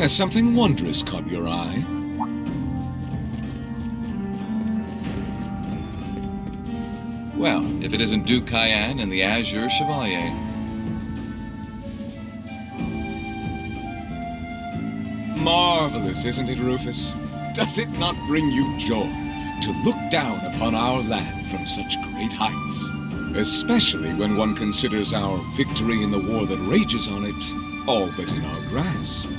Has something wondrous caught your eye? Well, if it isn't Duke Cayenne and the Azure Chevalier. Marvelous, isn't it, Rufus? Does it not bring you joy to look down upon our land from such great heights? Especially when one considers our victory in the war that rages on it, all but in our grasp.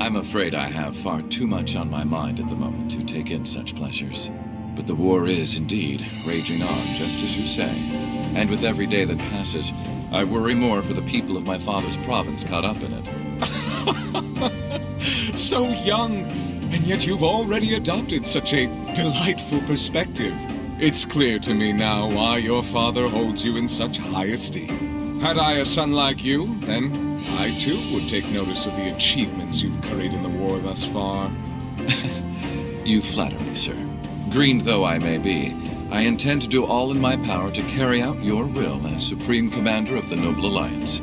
I'm afraid I have far too much on my mind at the moment to take in such pleasures. But the war is indeed raging on, just as you say. And with every day that passes, I worry more for the people of my father's province caught up in it. So young, and yet you've already adopted such a delightful perspective. It's clear to me now why your father holds you in such high esteem. Had I a son like you, then I too would take notice of the achievements you've curried in the war thus far. You flatter me, sir. Green though I may be, I intend to do all in my power to carry out your will as Supreme Commander of the Noble Alliance.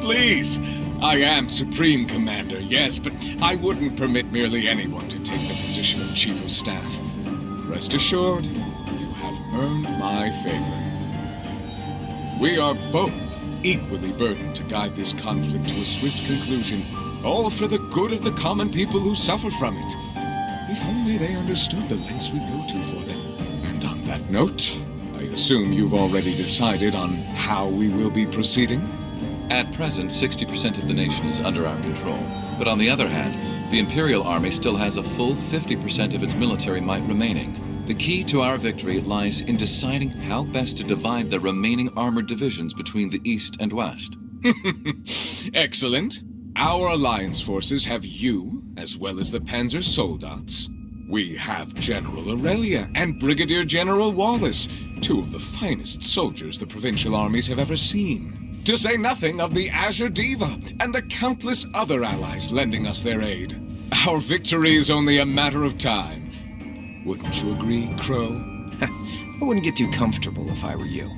Please! I am Supreme Commander, yes, but I wouldn't permit merely anyone to take the position of Chief of Staff. Rest assured, you have earned my favor. We are both equally burdened to guide this conflict to a swift conclusion, all for the good of the common people who suffer from it. If only they understood the lengths we go to for them. And on that note, I assume you've already decided on how we will be proceeding? At present, 60% of the nation is under our control. But on the other hand, the Imperial Army still has a full 50% of its military might remaining. The key to our victory lies in deciding how best to divide the remaining armored divisions between the East and West. Excellent. Our Alliance forces have you, as well as the Panzer Soldats. We have General Aurelia and Brigadier General Wallace, two of the finest soldiers the provincial armies have ever seen. To say nothing of the Azure Diva and the countless other allies lending us their aid. Our victory is only a matter of time. Wouldn't you agree, Crow? I wouldn't get too comfortable if I were you.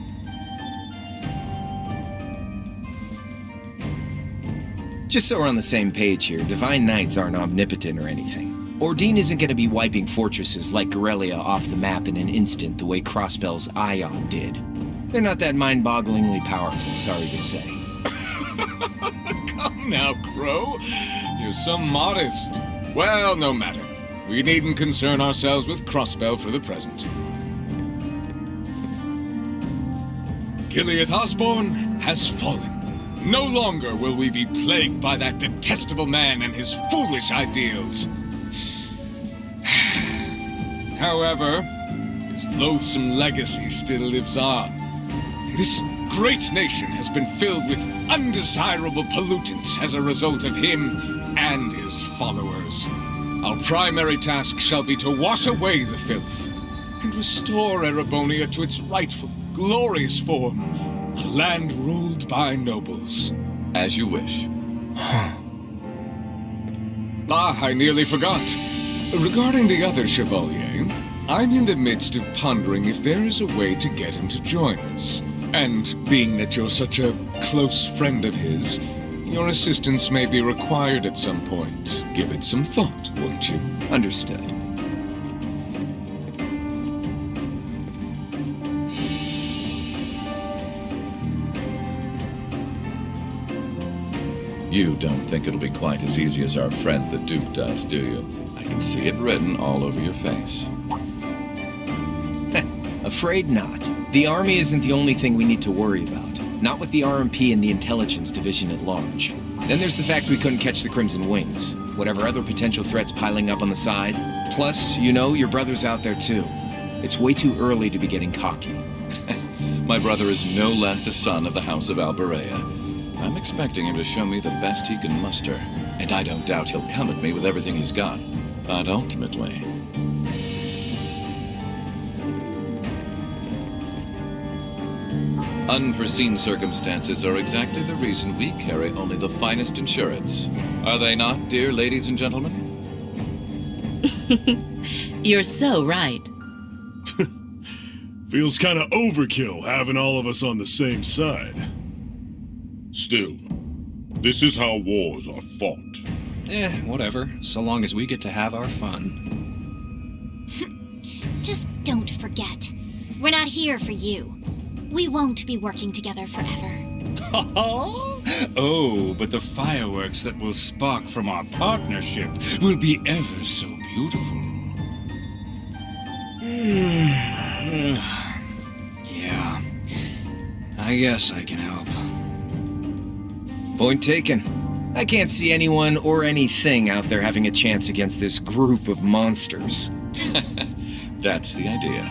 Just so we're on the same page here, Divine Knights aren't omnipotent or anything. Ordine isn't going to be wiping fortresses like Corellia off the map in an instant the way Crossbell's Ion did. They're not that mind-bogglingly powerful, sorry to say. Come now, Crow. You're so modest. Well, no matter. We needn't concern ourselves with Crossbell for the present. Gilead Osborne has fallen. No longer will we be plagued by that detestable man and his foolish ideals. However, his loathsome legacy still lives on. This great nation has been filled with undesirable pollutants as a result of him and his followers. Our primary task shall be to wash away the filth and restore Erebonia to its rightful, glorious form. A land ruled by nobles. As you wish. I nearly forgot. Regarding the other Chevalier, I'm in the midst of pondering if there is a way to get him to join us. And being that you're such a close friend of his, your assistance may be required at some point. Give it some thought, won't you? Understood. You don't think it'll be quite as easy as our friend the Duke does, do you? I can see it written all over your face. Afraid not. The army isn't the only thing we need to worry about. Not with the RMP and the intelligence division at large. Then there's the fact we couldn't catch the Crimson Wings. Whatever other potential threats piling up on the side. Plus, you know, your brother's out there too. It's way too early to be getting cocky. My brother is no less a son of the House of Alberea. I'm expecting him to show me the best he can muster, and I don't doubt he'll come at me with everything he's got. But ultimately... unforeseen circumstances are exactly the reason we carry only the finest insurance. Are they not, dear ladies and gentlemen? You're so right. Feels kinda overkill having all of us on the same side. Still, this is how wars are fought. Whatever, so long as we get to have our fun. Just don't forget, we're not here for you. We won't be working together forever. Oh, but the fireworks that will spark from our partnership will be ever so beautiful. Yeah, I guess I can help. Point taken. I can't see anyone or anything out there having a chance against this group of monsters. That's the idea.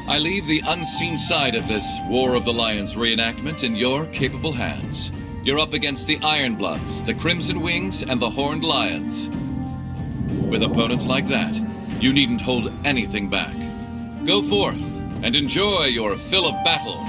I leave the unseen side of this War of the Lions reenactment in your capable hands. You're up against the Ironbloods, the Crimson Wings, and the Horned Lions. With opponents like that, you needn't hold anything back. Go forth and enjoy your fill of battle.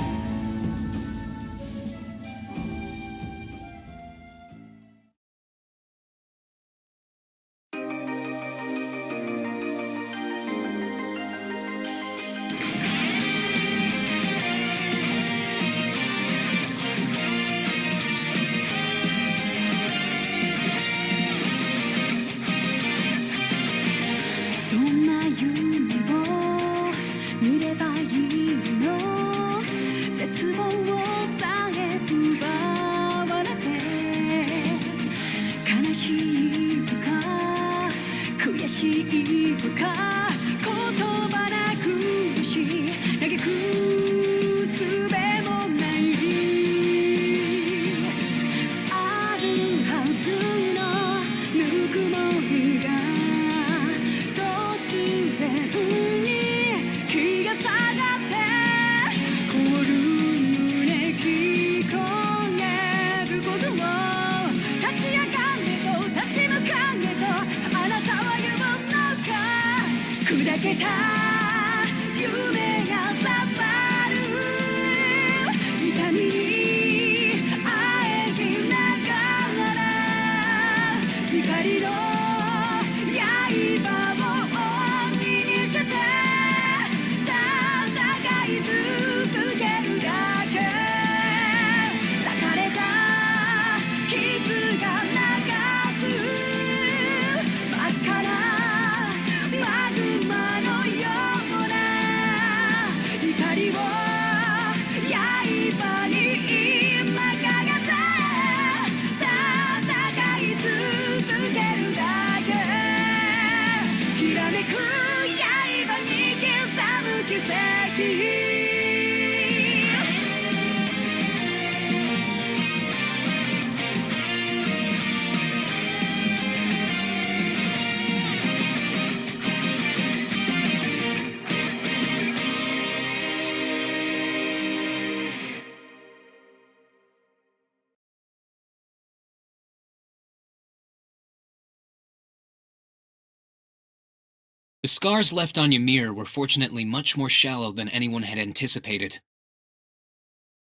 The scars left on Ymir were fortunately much more shallow than anyone had anticipated.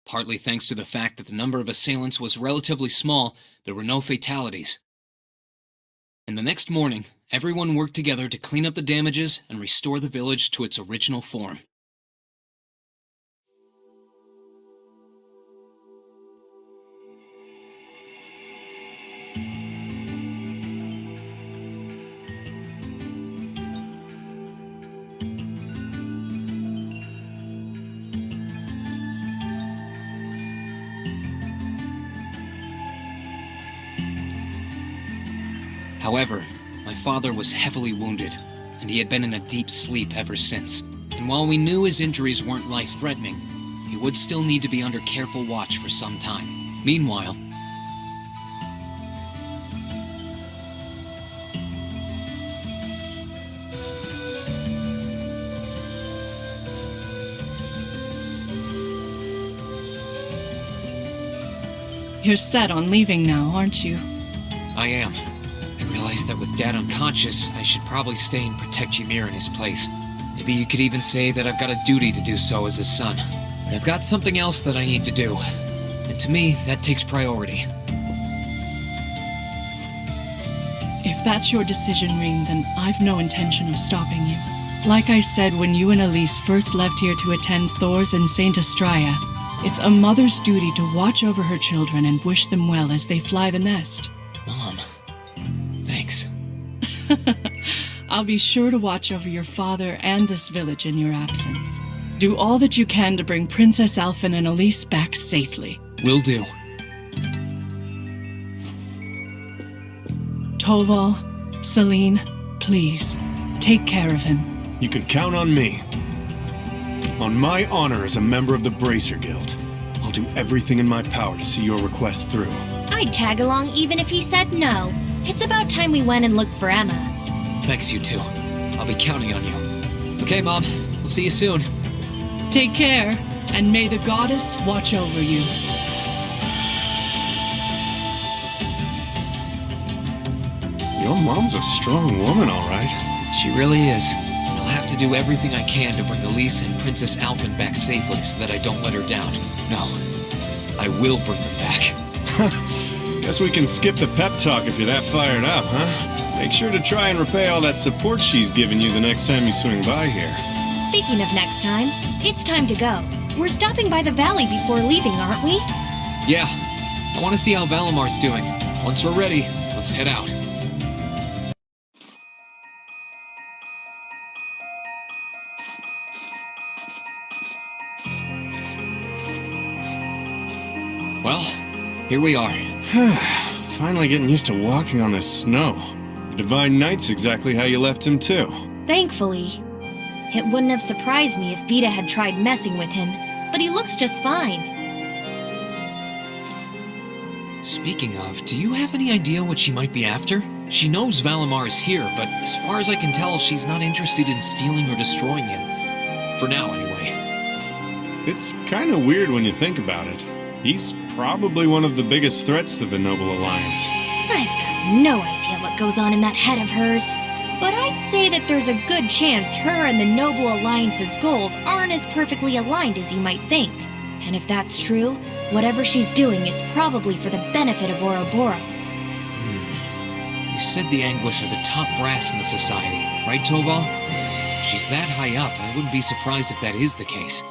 Partly thanks to the fact that the number of assailants was relatively small, there were no fatalities. And the next morning, everyone worked together to clean up the damages and restore the village to its original form. However, my father was heavily wounded, and he had been in a deep sleep ever since. And while we knew his injuries weren't life-threatening, he would still need to be under careful watch for some time. Meanwhile, You're set on leaving now, aren't you? I am. I realized that with Dad unconscious, I should probably stay and protect Ymir in his place. Maybe you could even say that I've got a duty to do so as his son. But I've got something else that I need to do. And to me, that takes priority. If that's your decision, Ring, then I've no intention of stopping you. Like I said when you and Elise first left here to attend Thor's and Saint Astraea, it's a mother's duty to watch over her children and wish them well as they fly the nest. Mom, thanks. I'll be sure to watch over your father and this village in your absence. Do all that you can to bring Princess Alphen and Elise back safely. Will do. Toval, Celine, please, take care of him. You can count on me. On my honor as a member of the Bracer Guild, I'll do everything in my power to see your request through. I'd tag along even if he said no. It's about time we went and looked for Emma. Thanks, you two. I'll be counting on you. Okay, Mom. We'll see you soon. Take care, and may the goddess watch over you. Your mom's a strong woman, all right. She really is. And I'll have to do everything I can to bring Elise and Princess Alphen back safely so that I don't let her down. No, I will bring them back. Guess we can skip the pep talk if you're that fired up, huh? Make sure to try and repay all that support she's given you the next time you swing by here. Speaking of next time, it's time to go. We're stopping by the valley before leaving, aren't we? Yeah. I want to see how Valamar's doing. Once we're ready, let's head out. Well, here we are. Finally getting used to walking on this snow. The Divine Knight's exactly how you left him, too. Thankfully. It wouldn't have surprised me if Vita had tried messing with him, but he looks just fine. Speaking of, do you have any idea what she might be after? She knows Valamar is here, but as far as I can tell, she's not interested in stealing or destroying him. For now, anyway. It's kind of weird when you think about it. He's probably one of the biggest threats to the Noble Alliance. I've got no idea what goes on in that head of hers. But I'd say that there's a good chance her and the Noble Alliance's goals aren't as perfectly aligned as you might think. And if that's true, whatever she's doing is probably for the benefit of Ouroboros. You said the Anguis are the top brass in the society, right, Toval? If she's that high up, I wouldn't be surprised if that is the case.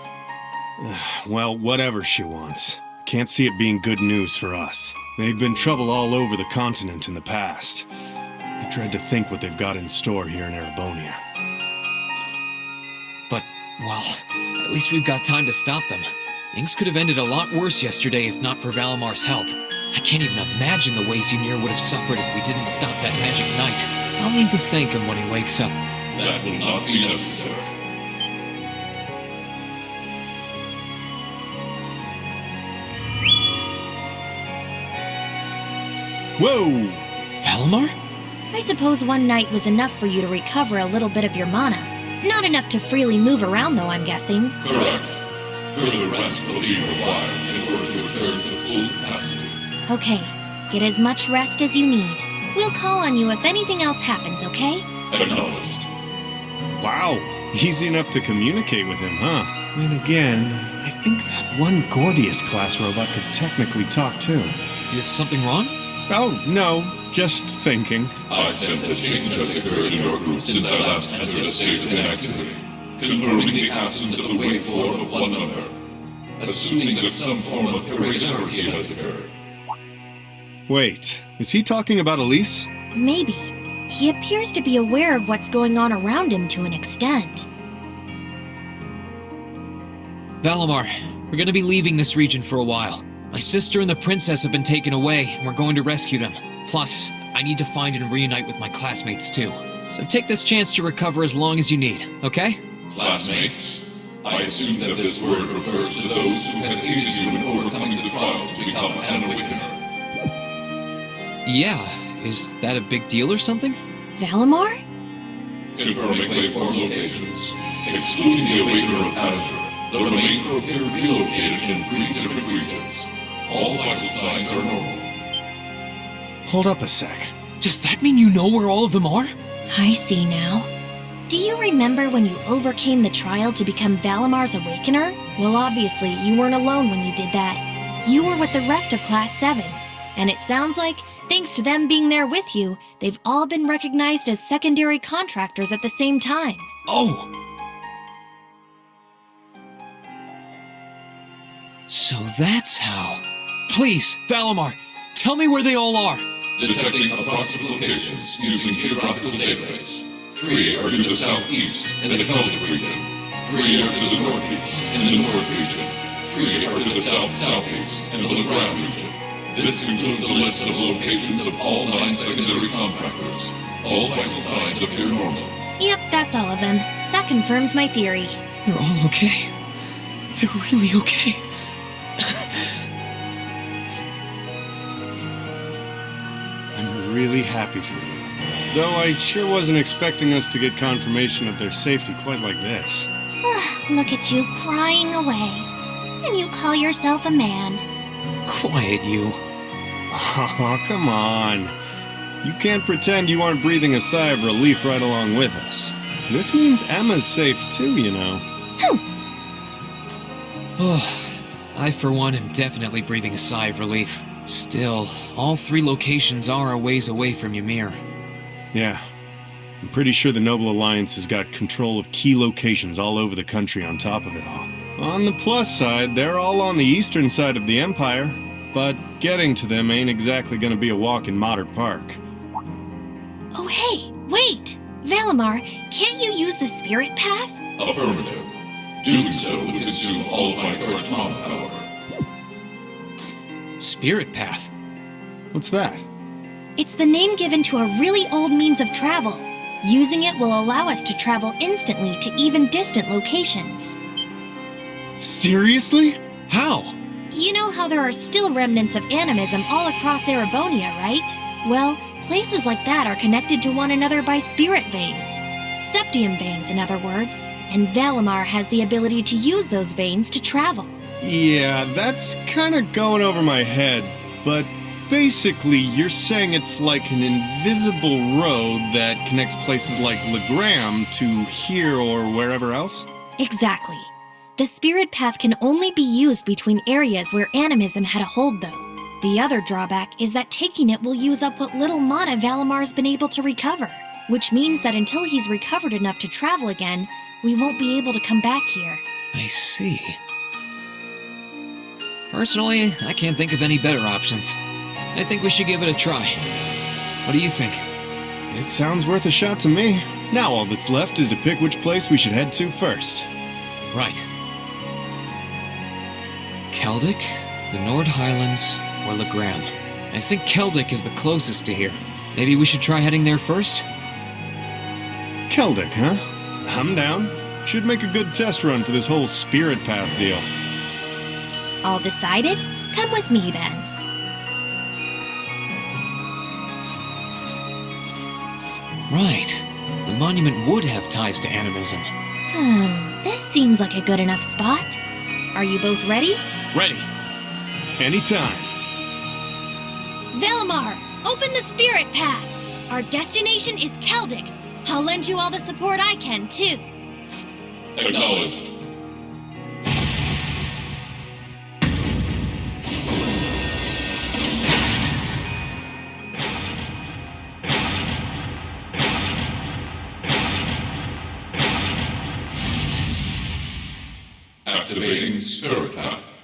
Well, whatever she wants. Can't see it being good news for us. They've been trouble all over the continent in the past. I dread to think what they've got in store here in Erebonia. But, well, at least we've got time to stop them. Things could have ended a lot worse yesterday if not for Valamar's help. I can't even imagine the ways Ymir would have suffered if we didn't stop that magic knight. I'll need to thank him when he wakes up. That will not be necessary. Whoa! Valamar? I suppose one night was enough for you to recover a little bit of your mana. Not enough to freely move around, though, I'm guessing. Correct. Further rest will be required in order to return to full capacity. Okay, get as much rest as you need. We'll call on you if anything else happens, okay? Acknowledged. Wow, easy enough to communicate with him, huh? Then again, I think that one Gordius class robot could technically talk too. Is something wrong? Oh, no, just thinking. I sense a change has occurred in your group since I last entered a state of inactivity, confirming the absence of the waveform of one number, assuming that some form of irregularity has occurred. Wait, is he talking about Elise? Maybe. He appears to be aware of what's going on around him to an extent. Valamar, we're gonna be leaving this region for a while. My sister and the princess have been taken away, and we're going to rescue them. Plus, I need to find and reunite with my classmates too. So take this chance to recover as long as you need, okay? Classmates? I assume that this word refers to those who have aided you in overcoming the trial to become an Awakener. Yeah, is that a big deal or something? Valamar? Confirming waveform locations. Excluding the Awakener of Azure, the remainder appear to be located in 3 different regions. All vital signs are normal. Hold up a sec. Does that mean you know where all of them are? I see now. Do you remember when you overcame the trial to become Valamar's Awakener? Well, obviously, you weren't alone when you did that. You were with the rest of Class 7. And it sounds like, thanks to them being there with you, they've all been recognized as secondary contractors at the same time. Oh! So that's how. Please, Valimar, tell me where they all are. Detecting approximate locations using geographical database. 3 are to the southeast in the Celtic region. 3 are to the northeast in the North region. 3 are to the south-southeast in the Legrand region. This concludes a list of locations of all 9 secondary contractors. All vital signs appear normal. Yep, that's all of them. That confirms my theory. They're all okay. They're really okay. I'm really happy for you. Though I sure wasn't expecting us to get confirmation of their safety quite like this. Look at you crying away. And you call yourself a man. Quiet, you. Oh, come on. You can't pretend you aren't breathing a sigh of relief right along with us. This means Emma's safe too, you know. Oh, I for one am definitely breathing a sigh of relief. Still, all 3 locations are a ways away from Ymir. Yeah. I'm pretty sure the Noble Alliance has got control of key locations all over the country on top of it all. On the plus side, they're all on the eastern side of the Empire, but getting to them ain't exactly gonna be a walk in Modern Park. Oh, hey, wait! Valimar, can't you use the spirit path? Affirmative. Doing so would consume all of my current mana, however. Spirit Path? What's that? It's the name given to a really old means of travel. Using it will allow us to travel instantly to even distant locations. Seriously? How? You know how there are still remnants of animism all across Erebonia, right? Well, places like that are connected to one another by spirit veins. Septium veins, in other words. And Valimar has the ability to use those veins to travel. Yeah, that's kinda going over my head, but basically you're saying it's like an invisible road that connects places like Legram to here or wherever else? Exactly. The spirit path can only be used between areas where animism had a hold, though. The other drawback is that taking it will use up what little mana Valimar's been able to recover, which means that until he's recovered enough to travel again, we won't be able to come back here. I see. Personally, I can't think of any better options. I think we should give it a try. What do you think? It sounds worth a shot to me. Now all that's left is to pick which place we should head to first. Right. Celtic, the Nord Highlands, or Legram. I think Celtic is the closest to here. Maybe we should try heading there first? Celtic, huh? I'm down. Should make a good test run for this whole spirit path deal. All decided? Come with me then. Right. The monument would have ties to animism. This seems like a good enough spot. Are you both ready? Ready. Anytime. Valimar, open the spirit path. Our destination is Celtic. I'll lend you all the support I can, too. Acknowledged. Activating Spirit Path.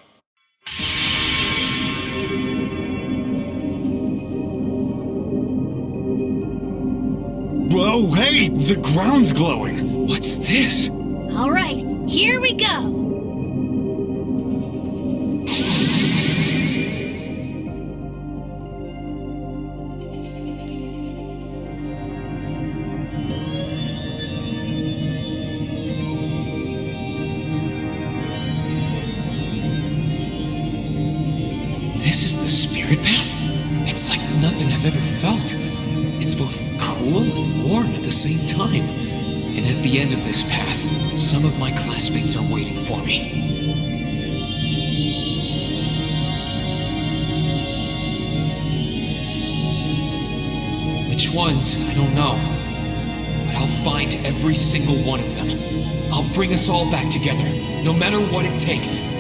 Whoa, hey! The ground's glowing! What's this? All right, here we go. This is the spirit path? It's like nothing I've ever felt. It's both cool and warm at the same time. And at the end of this path, some of my classmates are waiting for me. Which ones? I don't know. But I'll find every single one of them. I'll bring us all back together, no matter what it takes.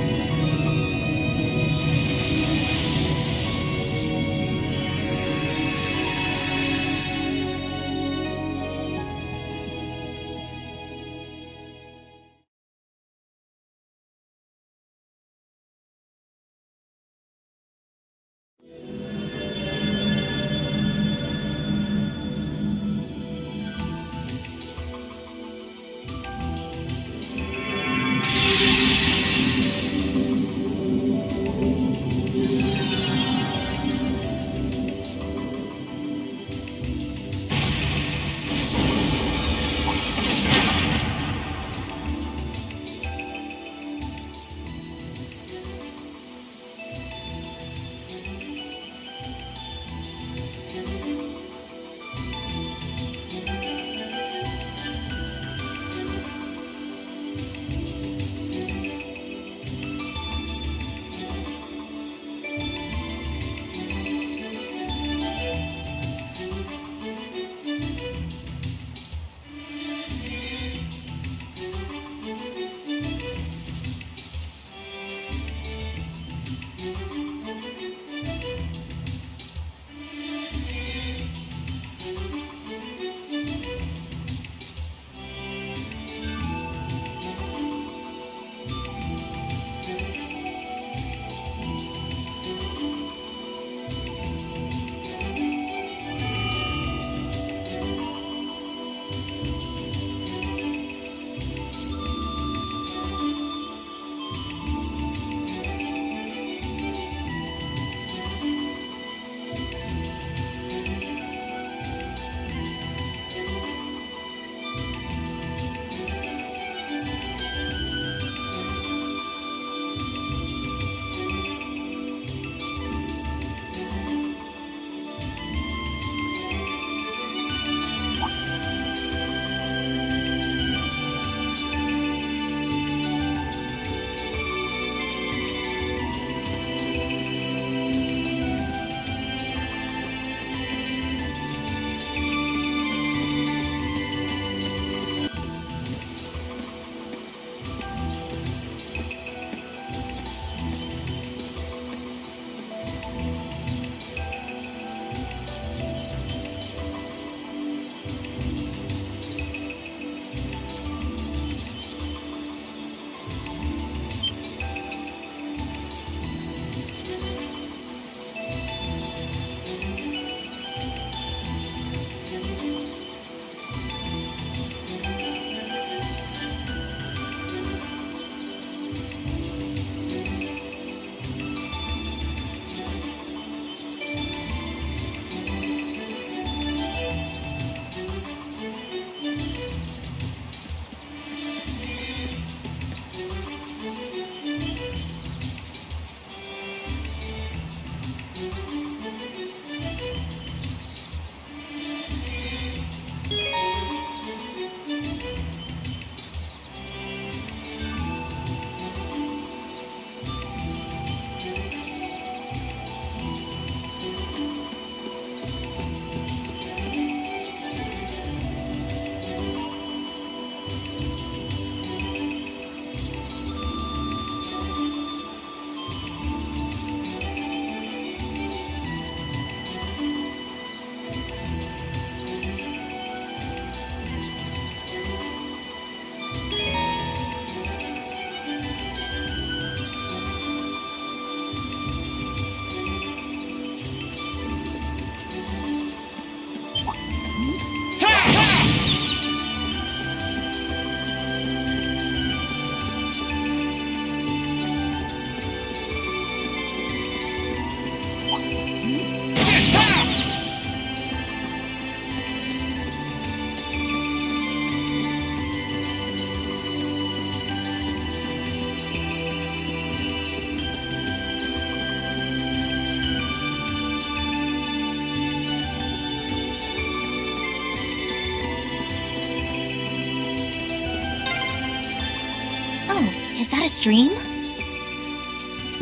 Is that a stream?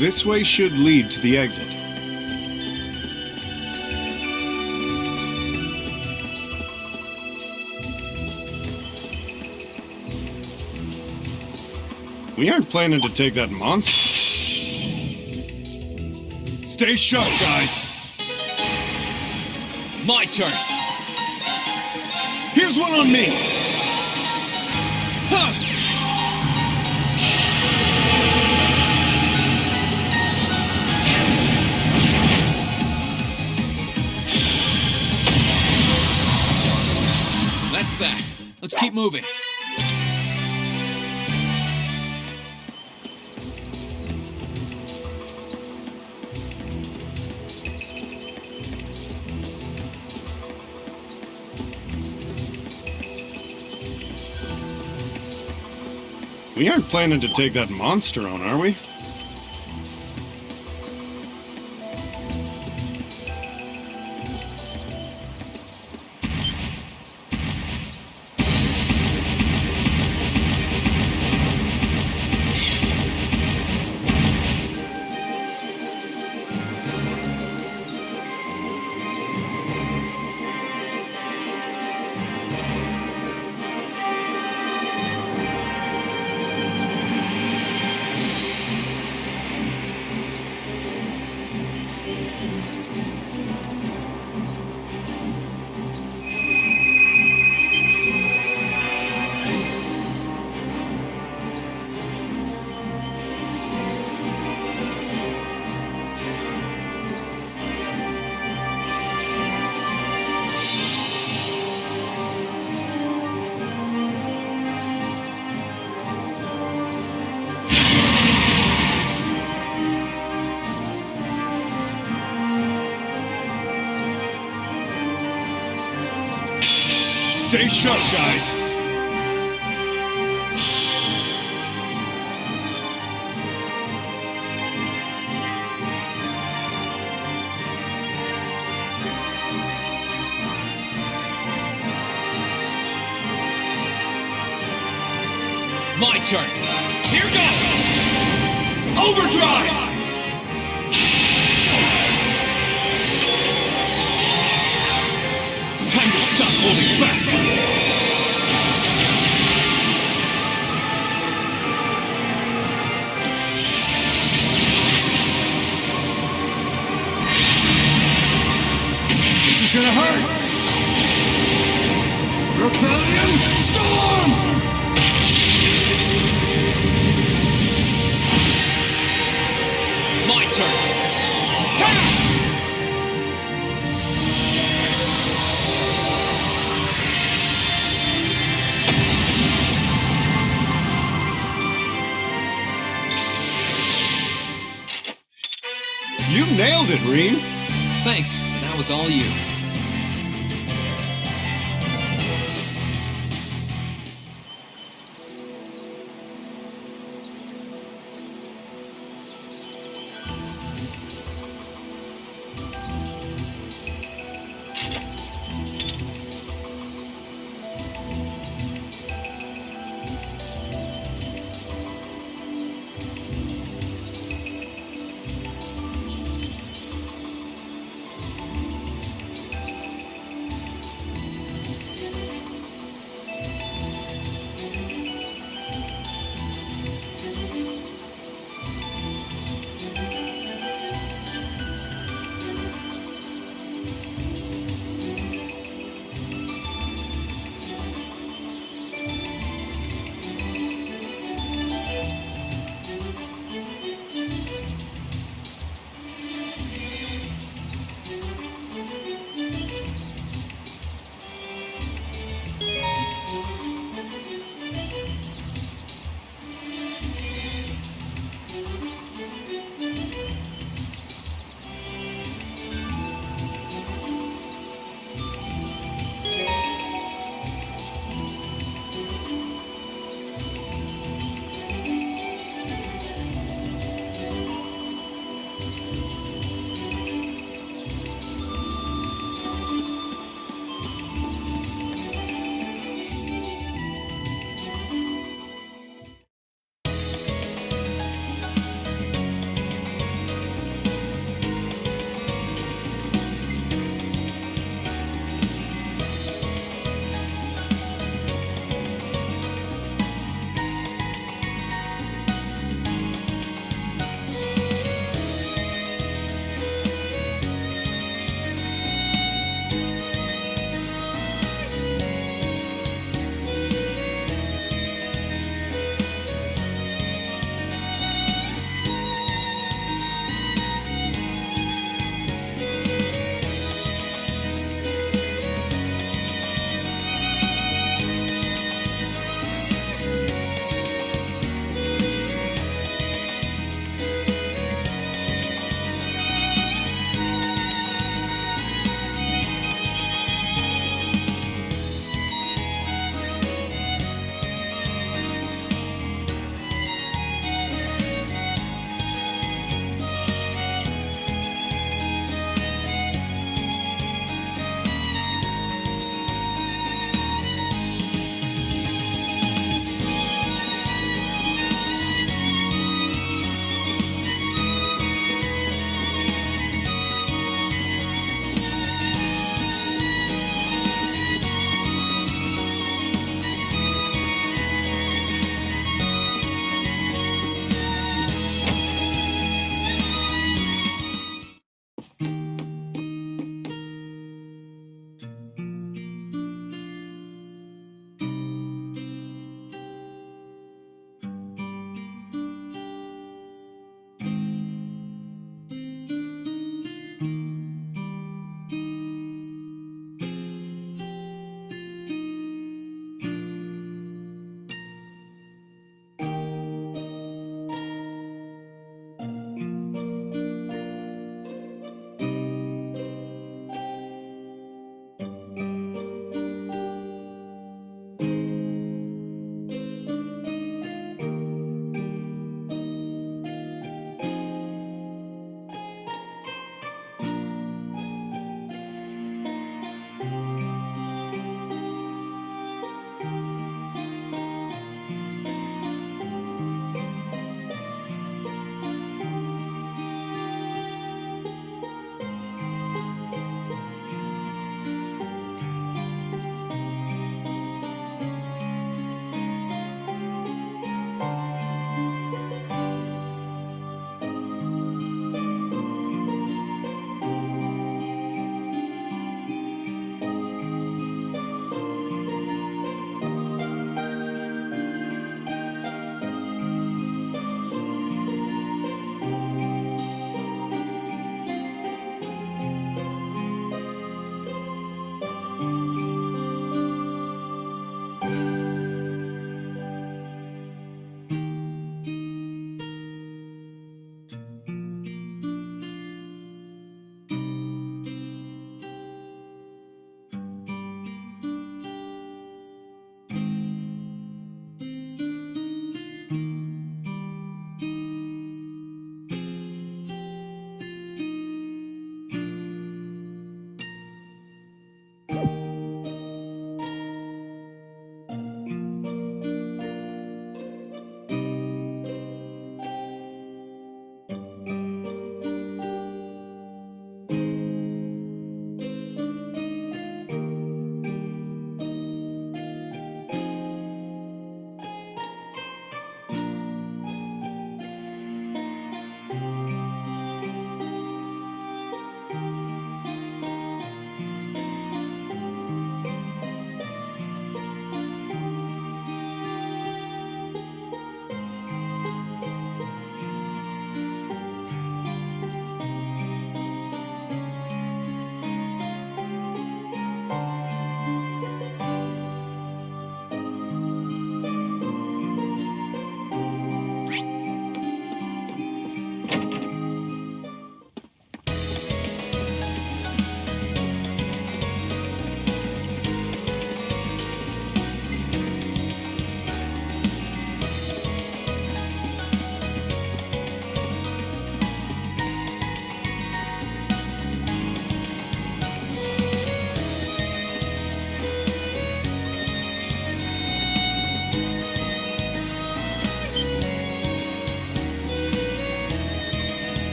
This way should lead to the exit. We aren't planning to take that monster. Stay sharp, guys. My turn. Here's one on me. Huh. That's that. Let's keep moving. We aren't planning to take that monster on, are we? Stay sharp, guys. My turn. Here goes! Overdrive! Time to stop holding back! This is gonna hurt! Rebellion Storm! My turn. You nailed it, Reem! Thanks, that was all you.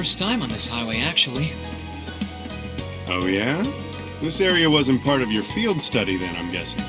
first time on this highway, actually. Oh yeah? This area wasn't part of your field study then, I'm guessing.